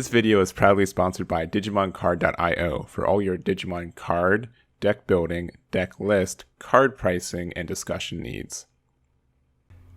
This video is proudly sponsored by DigimonCard.io for all your Digimon card, deck building, deck list, card pricing, and discussion needs.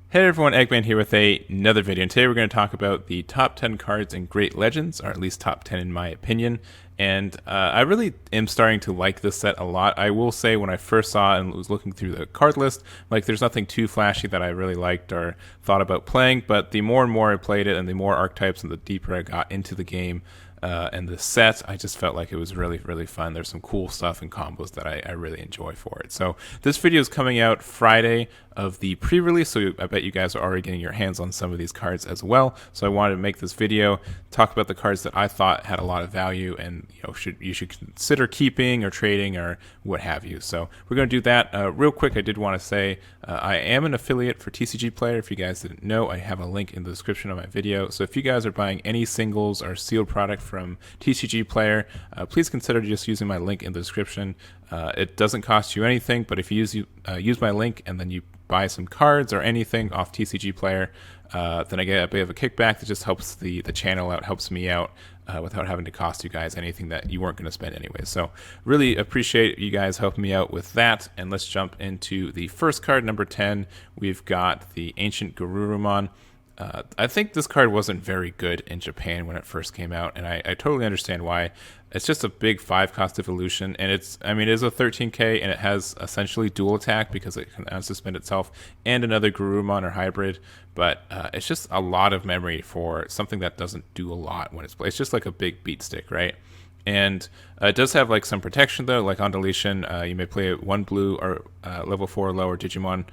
Hey everyone, Egman here with another video, and today we're going to talk about the top 10 cards in Great Legends, or at least top 10 in my opinion. And I really am starting to like this set a lot. I will say when I first saw and was looking through the card list, like there's nothing too flashy that I really liked or thought about playing, but the more and more I played it and the more archetypes and the deeper I got into the game, and the set, I just felt like it was really, really fun. There's some cool stuff and combos that I really enjoy for it. So this video is coming out Friday of the pre-release, so I bet you guys are already getting your hands on some of these cards as well. So I wanted to make this video, talk about the cards that I thought had a lot of value and you should consider keeping or trading or what have you. So we're going to do that. Real quick, I did want to say I am an affiliate for TCG Player. If you guys didn't know, I have a link in the description of my video. So if you guys are buying any singles or sealed product from TCG Player, please consider just using my link in the description. It doesn't cost you anything, but if you use my link and then you buy some cards or anything off TCG Player, then I get a bit of a kickback that just helps the channel out, helps me out without having to cost you guys anything that you weren't going to spend anyway. So really appreciate you guys helping me out with that. And let's jump into the first card, number 10. We've got the Ancient Guruman. I think this card wasn't very good in Japan when it first came out, and I totally understand why. It's just a big 5-cost evolution, and it is a 13k, and it has essentially dual attack because it can unsuspend itself and another Guruman or hybrid, but it's just a lot of memory for something that doesn't do a lot when it's played. It's just like a big beat stick, right? And it does have like some protection though, like on deletion, you may play one blue or level 4 or lower Digimon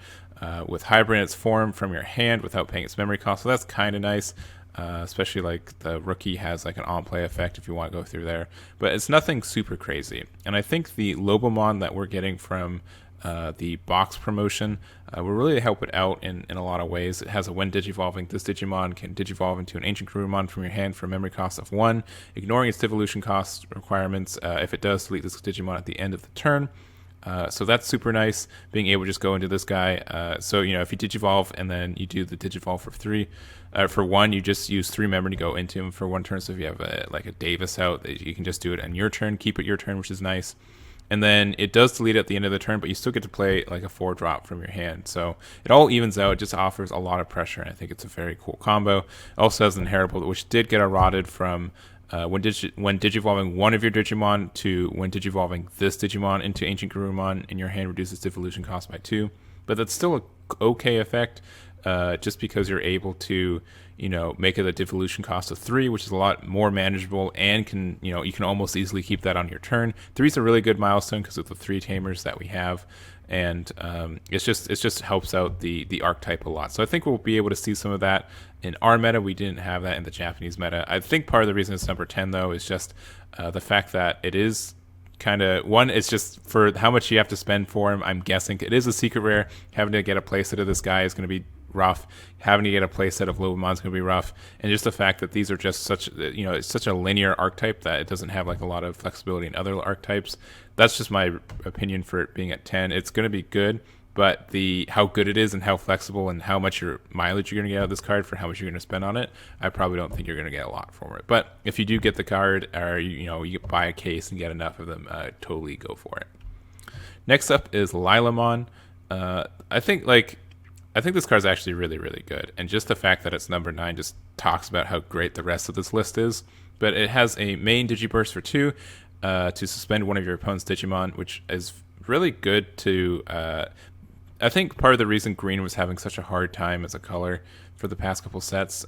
with hybrid in its form from your hand without paying its memory cost, so that's kind of nice. Especially like the rookie has like an on-play effect if you want to go through there, but it's nothing super crazy. And I think the Lobomon that we're getting from the box promotion will really help it out in a lot of ways. It has a when digivolving, this Digimon can digivolve into an Ancient Grouman from your hand for a memory cost of 1, ignoring its devolution cost requirements. If it does, delete this Digimon at the end of the turn. So that's super nice, being able to just go into this guy. So, if you digivolve and then you do the digivolve for 1, you just use 3 memory to go into him for 1 turn. So if you have like a Davis out, you can just do it on your turn, keep it your turn, which is nice. And then it does delete at the end of the turn, but you still get to play like a 4-drop from your hand. So it all evens out. It just offers a lot of pressure, and I think it's a very cool combo. It also has an inheritable, which did get eroded from when digivolving one of your Digimon to when digivolving this Digimon into Ancient Guruman in your hand reduces devolution cost by 2. But that's still a okay effect, just because you're able to, make it a devolution cost of 3, which is a lot more manageable, and you can almost easily keep that on your turn. 3 is a really good milestone because of the 3 tamers that we have, and it just helps out the archetype a lot. So I think we'll be able to see some of that in our meta. We didn't have that in the Japanese meta. I think part of the reason it's number 10 though is just the fact that it is kind of it's just for how much you have to spend for him. I'm guessing it is a secret rare. Having to get a playset of this guy is going to be rough. Having to get a playset of Lobomon is going to be rough, and just the fact that these are just it's such a linear archetype that it doesn't have like a lot of flexibility in other archetypes. That's just my opinion for it being at 10. It's going to be good, but how good it is and how flexible and how much mileage you're going to get out of this card for how much you're going to spend on it, I probably don't think you're going to get a lot from it. But if you do get the card, or you buy a case and get enough of them, totally go for it. Next up is Lylamon. I think this card is actually really, really good, and just the fact that it's number 9 just talks about how great the rest of this list is. But it has a main Digiburst for 2 to suspend one of your opponent's Digimon, which is really good to. I think part of the reason green was having such a hard time as a color for the past couple sets,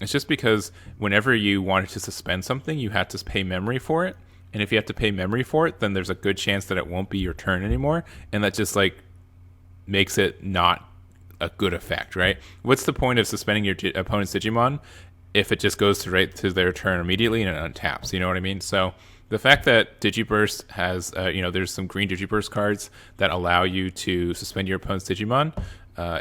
it's just because whenever you wanted to suspend something, you had to pay memory for it, and if you have to pay memory for it, then there's a good chance that it won't be your turn anymore, and that just like makes it not a good effect, right? What's the point of suspending your opponent's Digimon if it just goes right to their turn immediately and it untaps? You know what I mean? So the fact that Digiburst has, there's some green Digiburst cards that allow you to suspend your opponent's Digimon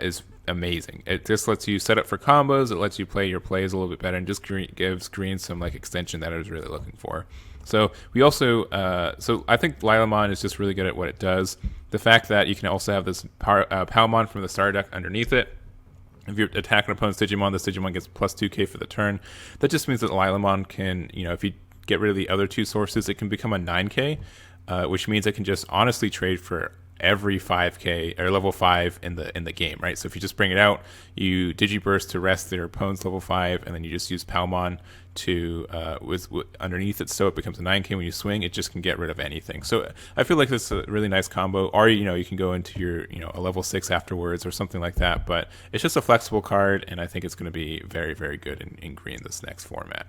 is amazing. It just lets you set up for combos. It lets you play your plays a little bit better, and just gives green some like extension that I was really looking for. So we also, I think Lylamon is just really good at what it does. The fact that you can also have this Palmon from the starter deck underneath it If you're attacking an opponent's Digimon, this Digimon gets plus 2k for the turn. That just means that Lylamon can, if you get rid of the other two sources, it can become a 9k, which means it can just honestly trade for every 5k or level 5 in the game, right? So if you just bring it out, you Digiburst to rest their opponent's level 5, and then you just use Palmon to with underneath it, so it becomes a 9k. When you swing, it just can get rid of anything. So I feel like this is a really nice combo. Or you can go into your a level 6 afterwards or something like that. But it's just a flexible card, and I think it's going to be very, very good in green this next format.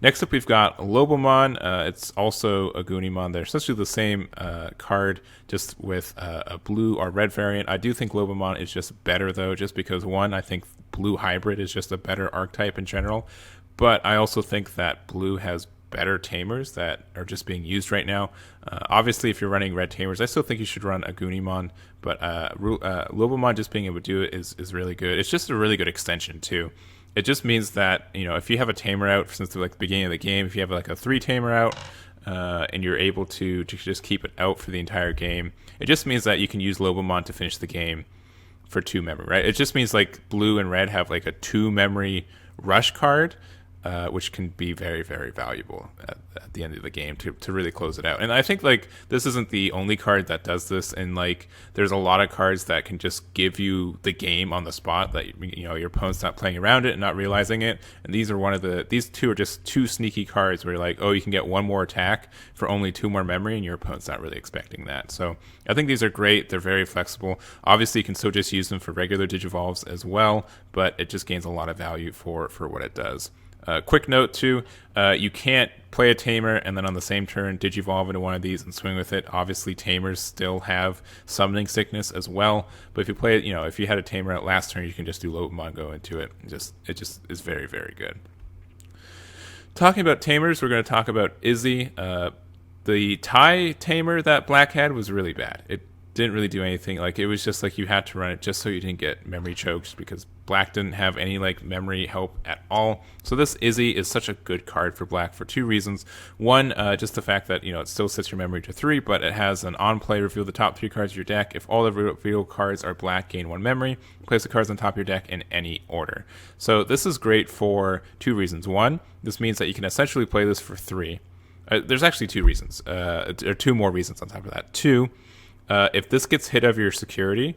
Next up, we've got Lobomon. It's also a Guruman. They're essentially the same card, just with a blue or red variant. I do think Lobomon is just better, though, just because, one, I think blue hybrid is just a better archetype in general. But I also think that blue has better tamers that are just being used right now. Obviously, if you're running red tamers, I still think you should run a Guruman. But Lobomon just being able to do it is really good. It's just a really good extension, too. It just means that, if you have a tamer out since the beginning of the game, if you have like a 3 tamer out, and you're able to just keep it out for the entire game, it just means that you can use Lobomon to finish the game for 2 memory, right? It just means like blue and red have like a 2 memory rush card, which can be very, very valuable at the end of the game to really close it out. And I think like this isn't the only card that does this, and like there's a lot of cards that can just give you the game on the spot that your opponent's not playing around it and not realizing it. And these two are just 2 sneaky cards where you're like, oh, you can get 1 more attack for only 2 more memory, and your opponent's not really expecting that. So I think these are great. They're very flexible. Obviously, you can still just use them for regular Digivolves as well, but it just gains a lot of value for what it does. Quick note too, you can't play a tamer and then on the same turn Digivolve into one of these and swing with it. Obviously, tamers still have summoning sickness as well, but if you play it, if you had a tamer out last turn, you can just do Lobomon go into it. It just is very, very good. Talking about tamers, we're going to talk about Izzy. The Thai tamer that Black had was really bad. It didn't really do anything. Like, it was just like you had to run it just so you didn't get memory choked, because Black didn't have any like memory help at all. So this Izzy is such a good card for Black for 2 reasons. One, just the fact that it still sets your memory to 3, but it has an on play reveal the top 3 cards of your deck. If all the reveal cards are Black, gain 1 memory. Place the cards on top of your deck in any order. So this is great for 2 reasons. One, this means that you can essentially play this for 3. There's actually 2 reasons, or 2 more reasons on top of that. 2, if this gets hit of your security,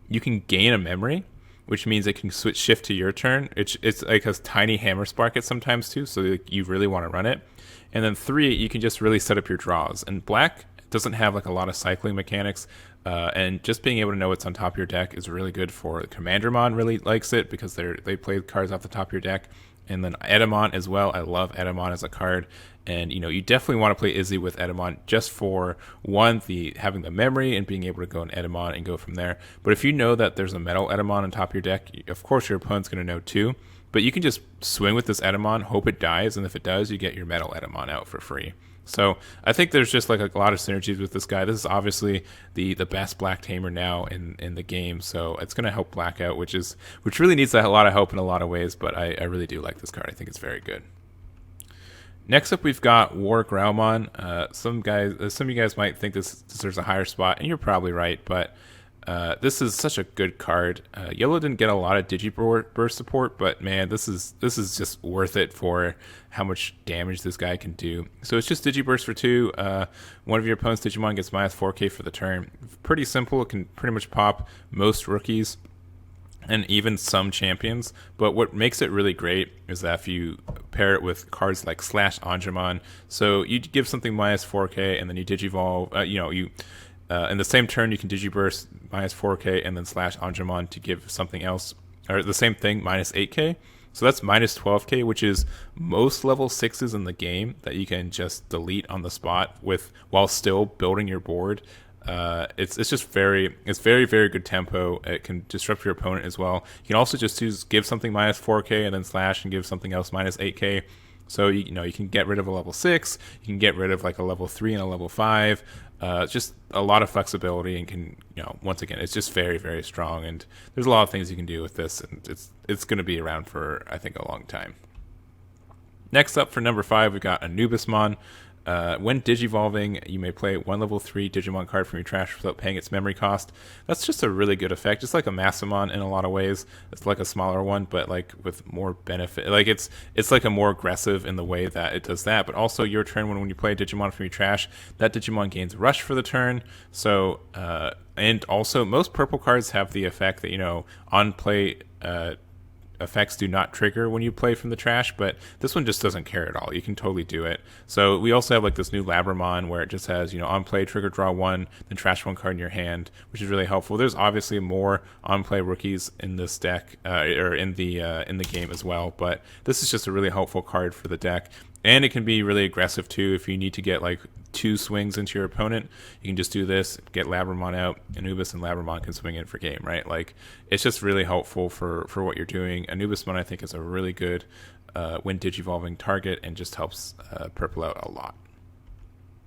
you can gain a memory, which means it can shift to your turn. It's like a tiny hammer spark it sometimes too, so you really want to run it. And then 3, you can just really set up your draws. And Black doesn't have like a lot of cycling mechanics, and just being able to know what's on top of your deck is really good for Commandermon. Really likes it because they play cards off the top of your deck. And then Edamon as well. I love Edamon as a card. And, you definitely want to play Izzy with Edamon just for, one, having the memory and being able to go in Edamon and go from there. But if you know that there's a metal Edamon on top of your deck, of course your opponent's going to know too. But you can just swing with this Edamon, hope it dies, and if it does, you get your metal Edamon out for free. So I think there's just like a lot of synergies with this guy. This is obviously the best Black tamer now in the game, so it's going to help Black out, which really needs a lot of help in a lot of ways. But I really do like this card. I think it's very good. Next up, we've got Wargreymon. Some of you guys might think this deserves a higher spot, and you're probably right, but this is such a good card. Yellow didn't get a lot of Digiburst support, but man, this is just worth it for how much damage this guy can do. So it's just Digiburst for 2. One of your opponent's Digimon gets minus 4k for the turn. Pretty simple. It can pretty much pop most rookies and even some champions. But what makes it really great is that if you pair it with cards like Slash Anubismon, so you give something minus 4k and then you Digivolve, in the same turn, you can Digiburst minus 4k and then Slash Anubismon to give something else, or the same thing, minus 8k. So that's minus 12k, which is most level 6s in the game that you can just delete on the spot while still building your board. It's very, very good tempo. It can disrupt your opponent as well. You can also just give something minus 4k and then Slash and give something else minus 8k. So you can get rid of a level 6, you can get rid of like a level 3 and a level 5. Just a lot of flexibility, and can, once again, it's just very, very strong, and there's a lot of things you can do with this, and it's going to be around for, I think, a long time. Next up for number 5, we've got Anubismon. When digivolving, you may play one level 3 Digimon card from your trash without paying its memory cost. That's just a really good effect. It's like a Massamon in a lot of ways. It's like a smaller one, but like with more benefit. Like it's like a more aggressive in the way that it does that. But also your turn when you play a Digimon from your trash, that Digimon gains Rush for the turn. So and also most purple cards have the effect that, you know, on play effects do not trigger when you play from the trash, but this one just doesn't care at all. You can totally do it. So we also have like this new Lobomon where it just has, you know, on play trigger draw 1, then trash 1 card in your hand, which is really helpful. There's obviously more on play rookies in this deck or in the game as well, but this is just a really helpful card for the deck. And it can be really aggressive too if you need to get like 2 swings into your opponent. You can just do this, get Lukrembo out, Anubis and Lukrembo can swing in for game, right? Like it's just really helpful for what you're doing. Anubismon I think is a really good when digivolving target and just helps purple out a lot.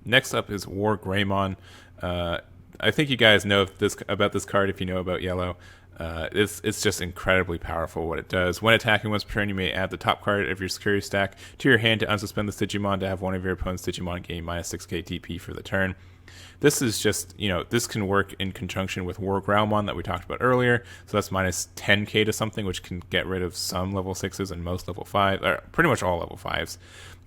Next up is Wargreymon. I think you guys know about this card if you know about yellow. It's just incredibly powerful what it does. When attacking once per turn, you may add the top card of your security stack to your hand to unsuspend this Digimon to have one of your opponent's Digimon gain minus 6k DP for the turn. This is just, you know, this can work in conjunction with Wargreymon that we talked about earlier. So that's minus 10k to something, which can get rid of some level 6s and most level 5s, or pretty much all level 5s.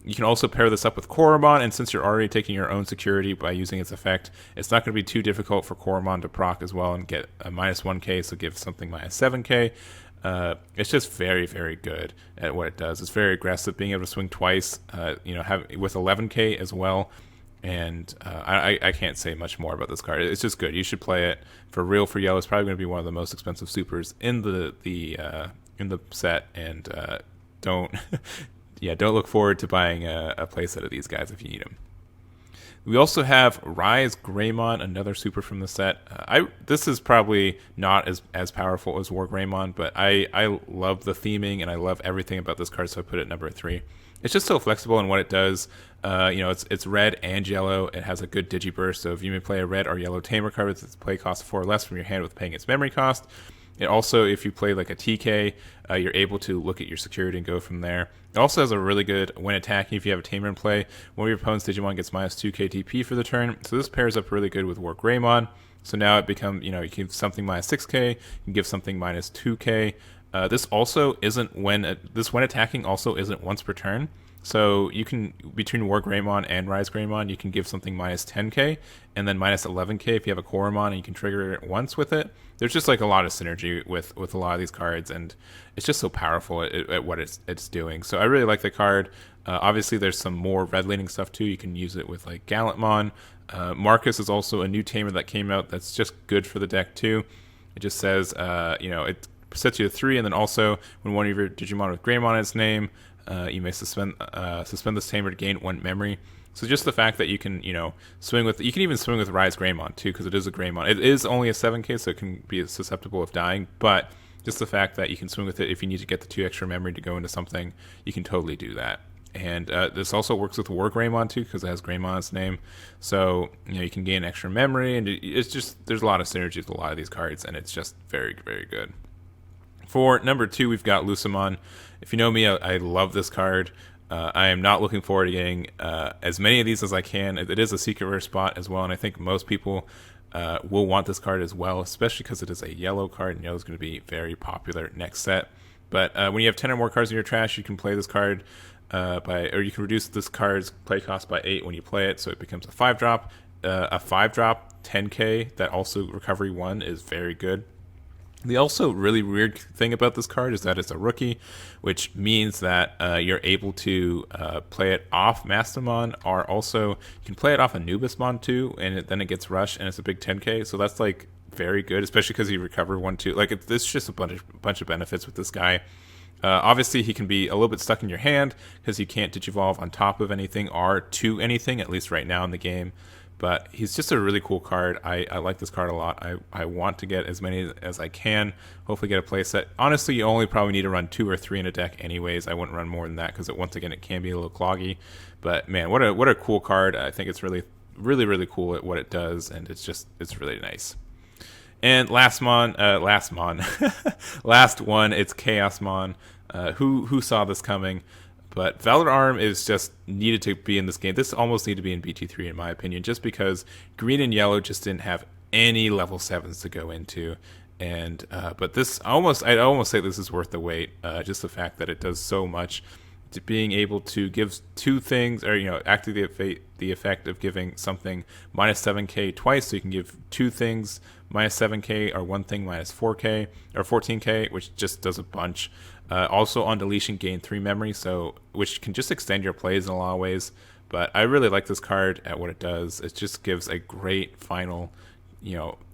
You can also pair this up with Grouman, and since you're already taking your own security by using its effect, it's not going to be too difficult for Grouman to proc as well and get a minus 1k, so give something minus 7k. It's just very, very good at what it does. It's very aggressive, being able to swing twice, you know, with 11k as well. And I can't say much more about this card. It's just good. You should play it for real. For yellow, it's probably going to be one of the most expensive supers in the set, and don't. Yeah, don't look forward to buying a playset of these guys if you need them. We also have Ryze Greymont, another super from the set. This is probably not as powerful as Wargreymon, but I love the theming and I love everything about this card, so I put it at number 3. It's just so flexible in what it does. You know, it's red and yellow. It has a good digiburst, so if you may play a red or yellow tamer card with its play cost 4 or less from your hand with paying its memory cost. It also, if you play like a TK, you're able to look at your security and go from there. It also has a really good, when attacking, if you have a tamer in play, one of your opponent's Digimon gets minus 2k DP for the turn. So this pairs up really good with Wargreymon. So now it becomes, you know, you can give something minus 6k, you can give something minus 2k. This also isn't when attacking also isn't once per turn. So you can, between Wargreymon and Ryze Greymont, you can give something minus 10k and then minus 11k if you have a Grouman and you can trigger it once with it. There's just like a lot of synergy with a lot of these cards, and it's just so powerful at what it's doing. So I really like the card. Obviously, there's some more red leaning stuff too. You can use it with like Galantmon. Marcus is also a new tamer that came out that's just good for the deck too. It just says, you know, it sets you to 3, and then also when one of your Digimon with Greymon in its name, you may suspend this tamer to gain 1 memory. So just the fact that you can, you know, you can even swing with Ryze Greymont too, because it is a Greymon. It is only a 7k, so it can be susceptible of dying, but just the fact that you can swing with it if you need to get the 2 extra memory to go into something, you can totally do that. And this also works with Wargreymon too, because it has Greymon's name. So, you know, you can gain extra memory, and it's just, there's a lot of synergy with a lot of these cards, and it's just very, very good. For number 2, we've got Lucifer. If you know me, I love this card. I am not looking forward to getting as many of these as I can. It is a secret rare spot as well, and I think most people will want this card as well, especially because it is a yellow card, and yellow is going to be very popular next set. But when you have 10 or more cards in your trash, you can play this card or you can reduce this card's play cost by 8 when you play it, so it becomes a 5-drop. A 5-drop 10k that also recovery 1 is very good. The also really weird thing about this card is that it's a rookie, which means that you're able to play it off Massamon, or also you can play it off Anubismon too, and then it gets rushed, and it's a big 10k. So that's like very good, especially because you recover 1 too. Like it's just a bunch of benefits with this guy. Obviously, he can be a little bit stuck in your hand because you can't digivolve on top of anything or to anything, at least right now in the game. But he's just a really cool card. I like this card a lot. I want to get as many as I can. Hopefully get a playset. Honestly, you only probably need to run 2 or 3 in a deck anyways. I wouldn't run more than that because once again, it can be a little cloggy. But man, what a cool card. I think it's really, really, really cool at what it does, and it's really nice. And last one, it's Chaosmon. Who saw this coming? But Valor Arm is just needed to be in this game. This almost needed to be in BT3 in my opinion, just because green and yellow just didn't have any level 7s to go into. And but this I'd almost say this is worth the wait. Just the fact that it does so much, to being able to give two things, or activate the effect of giving something minus 7k twice, so you can give two things minus 7k, or one thing minus 4k or 14k, which just does a bunch. Also on deletion, gain 3 memory, so which can just extend your plays in a lot of ways. But I really like this card at what it does. It just gives a great final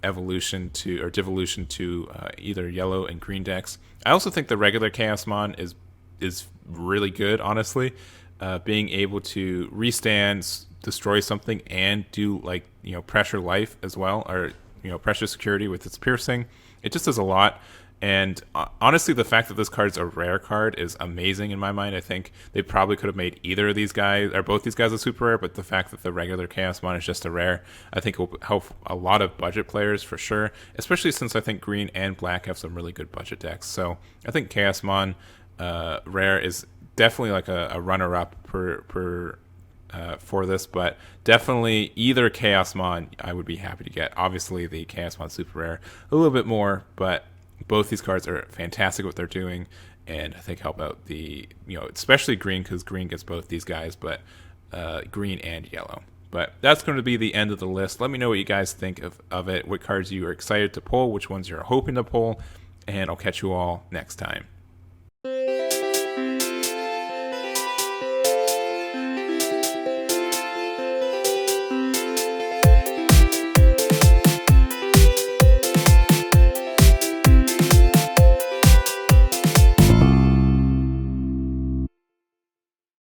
evolution to, or devolution to, either yellow and green decks. I also think the regular Chaosmon is really good, honestly. Being able to restand, destroy something, and do pressure life as well, or pressure security with its piercing. It just does a lot. And honestly, the fact that this card's a rare card is amazing in my mind. I think they probably could have made either of these guys, or both these guys, a super rare, but the fact that the regular Chaosmon is just a rare, I think will help a lot of budget players for sure, especially since I think green and black have some really good budget decks. So I think Chaosmon rare is definitely like a runner-up for this, but definitely either Chaosmon I would be happy to get. Obviously the Chaosmon super rare a little bit more, but both these cards are fantastic what they're doing, and I think help out the especially green, because green gets both these guys, but green and yellow. But that's going to be the end of the list. Let me know what you guys think of it, what cards you are excited to pull, which ones you're hoping to pull, and I'll catch you all next time.